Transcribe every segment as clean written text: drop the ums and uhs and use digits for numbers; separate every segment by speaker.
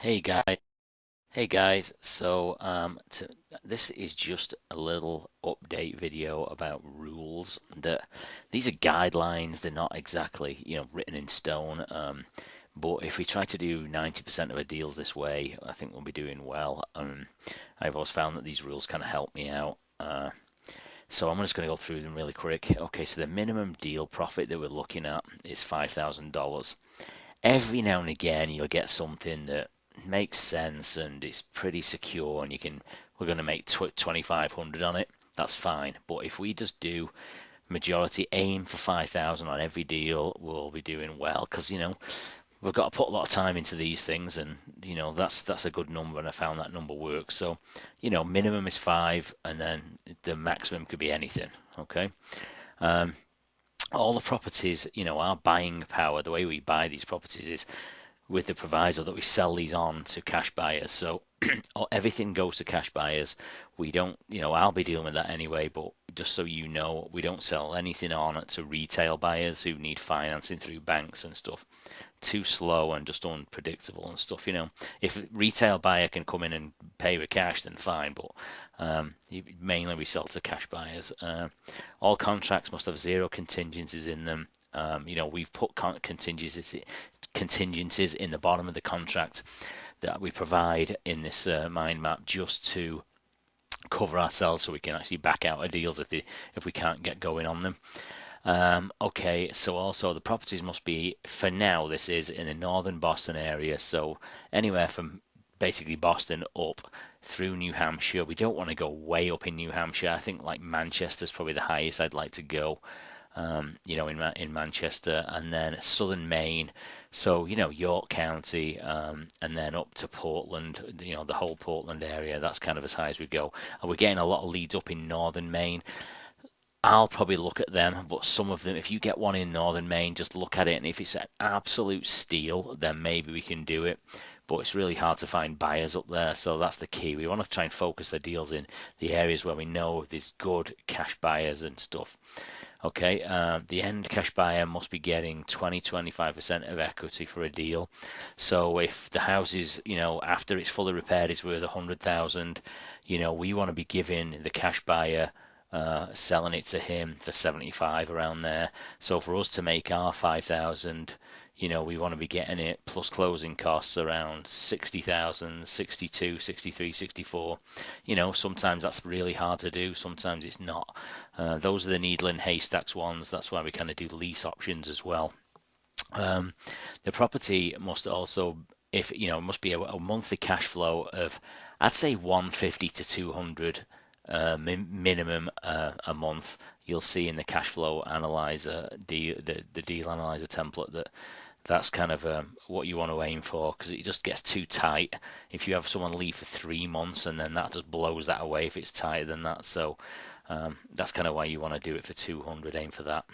Speaker 1: Hey guys, hey guys. This is just a little update video about rules. That these are guidelines. They're not exactly, written in stone. But if we try to do 90% of our deals this way, I think we'll be doing well. I've always found that these rules kind of help me out. So I'm just going to go through them really quick. Okay, so the minimum deal profit that we're looking at is $5,000. Every now and again you'll get something that makes sense and it's pretty secure and we're going to make 2500 on it. That's fine. But if we just do majority aim for 5000 on every deal, we'll be doing well because we've got to put a lot of time into these things, and that's a good number, and I found that number works. So minimum is 5, and then the maximum could be anything. Okay. um, all the properties, our buying power, the way we buy these properties is with the proviso that we sell these on to cash buyers. So everything goes to cash buyers. We don't, I'll be dealing with that anyway, but just so you know, we don't sell anything on to retail buyers who need financing through banks and stuff. Too slow and just unpredictable and stuff. If a retail buyer can come in and pay with cash, then fine, but mainly we sell to cash buyers. All contracts must have zero contingencies in them. We've put contingencies in the bottom of the contract that we provide in this mind map just to cover ourselves so we can actually back out of deals if we can't get going on them. Okay, so also the properties must be, for now, this is in the northern Boston area, so anywhere from basically Boston up through New Hampshire. We don't want to go way up in New Hampshire. I think like Manchester's probably the highest I'd like to go. In Manchester, and then southern Maine, so York County, and then up to Portland, the whole Portland area. That's kind of as high as we go. And we're getting a lot of leads up in northern Maine. I'll probably look at them, but some of them, if you get one in northern Maine, just look at it, and if it's an absolute steal, then maybe we can do it. But it's really hard to find buyers up there, so that's the key. We want to try and focus the deals in the areas where we know there's good cash buyers and stuff. Okay, the end cash buyer must be getting 20-25% of equity for a deal. So if the house is, after it's fully repaired, is worth 100,000, we want to be giving the cash buyer, selling it to him for 75 around there. So for us to make our 5,000, we want to be getting it plus closing costs around 60,000, 62, 63, 64. Sometimes that's really hard to do, sometimes it's not. Those are the needle in haystacks ones. That's why we kind of do lease options as well. The property must also, if must be a monthly cash flow of, I'd say 150 to 200 minimum a month. You'll see in the cash flow analyzer, the deal analyzer template, that's kind of what you want to aim for, because it just gets too tight if you have someone leave for 3 months, and then that just blows that away if it's tighter than that. So that's kind of why you want to do it for 200. Aim for that.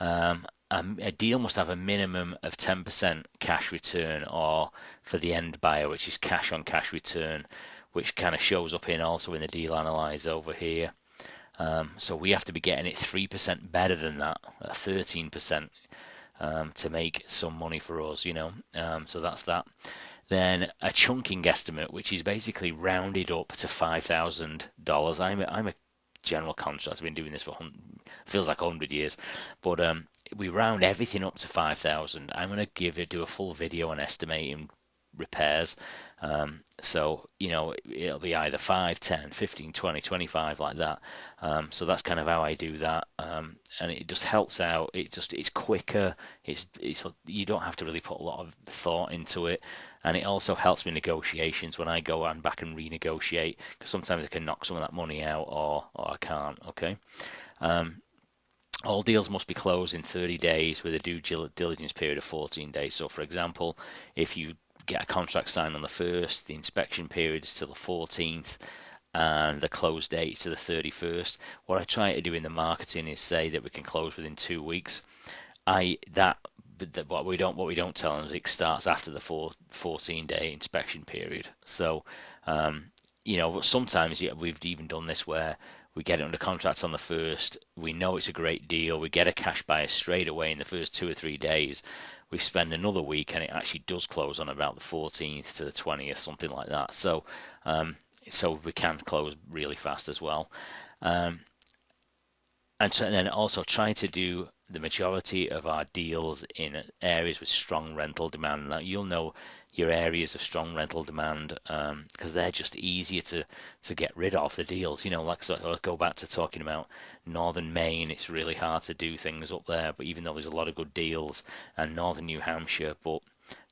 Speaker 1: A deal must have a minimum of 10% cash return, or for the end buyer, which is cash on cash return, which kind of shows up also in the deal analyzer over here. So we have to be getting it 3% better than that, 13%, to make some money for us, so that's that. Then a chunking estimate, which is basically rounded up to $5,000. I'm a general contractor. I've been doing this for feels like 100 years, but we round everything up to 5,000. I'm going to do a full video on estimating repairs. So it'll be either 5, 10, 15, 20, 25, like that. So that's kind of how I do that, and it just helps out. It's quicker. It's you don't have to really put a lot of thought into it, and it also helps me negotiations when I go on back and renegotiate, because sometimes I can knock some of that money out, or I can't. Okay. All deals must be closed in 30 days with a due diligence period of 14 days. So, for example, if you get a contract signed on the 1st, the inspection period is till the 14th, and the close date to the 31st. What I try to do in the marketing is say that we can close within 2 weeks. What we don't tell them is it starts after the 14-day inspection period. So, sometimes we've even done this where we get it under contract on the 1st. We know it's a great deal. We get a cash buyer straight away in the first 2 or 3 days. we spend another week and it actually does close on about the 14th to the 20th, something like that. So so we can close really fast as well. Um, and then also try to do the majority of our deals in areas with strong rental demand. Now, you'll know your areas of strong rental demand because they're just easier to get rid of the deals. Like, so I'll go back to talking about northern Maine. It's really hard to do things up there, but even though there's a lot of good deals, and northern New Hampshire, but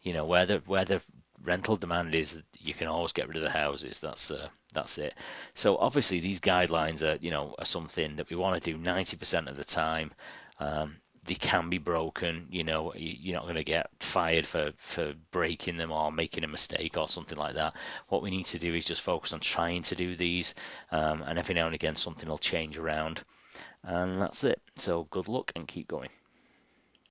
Speaker 1: where the rental demand is, you can always get rid of the houses. That's it. So obviously these guidelines are something that we want to do 90% of the time. They can be broken. You're not going to get fired for breaking them or making a mistake or something like that. What we need to do is just focus on trying to do these, and every now and again something will change around, and that's it. So good luck and keep going.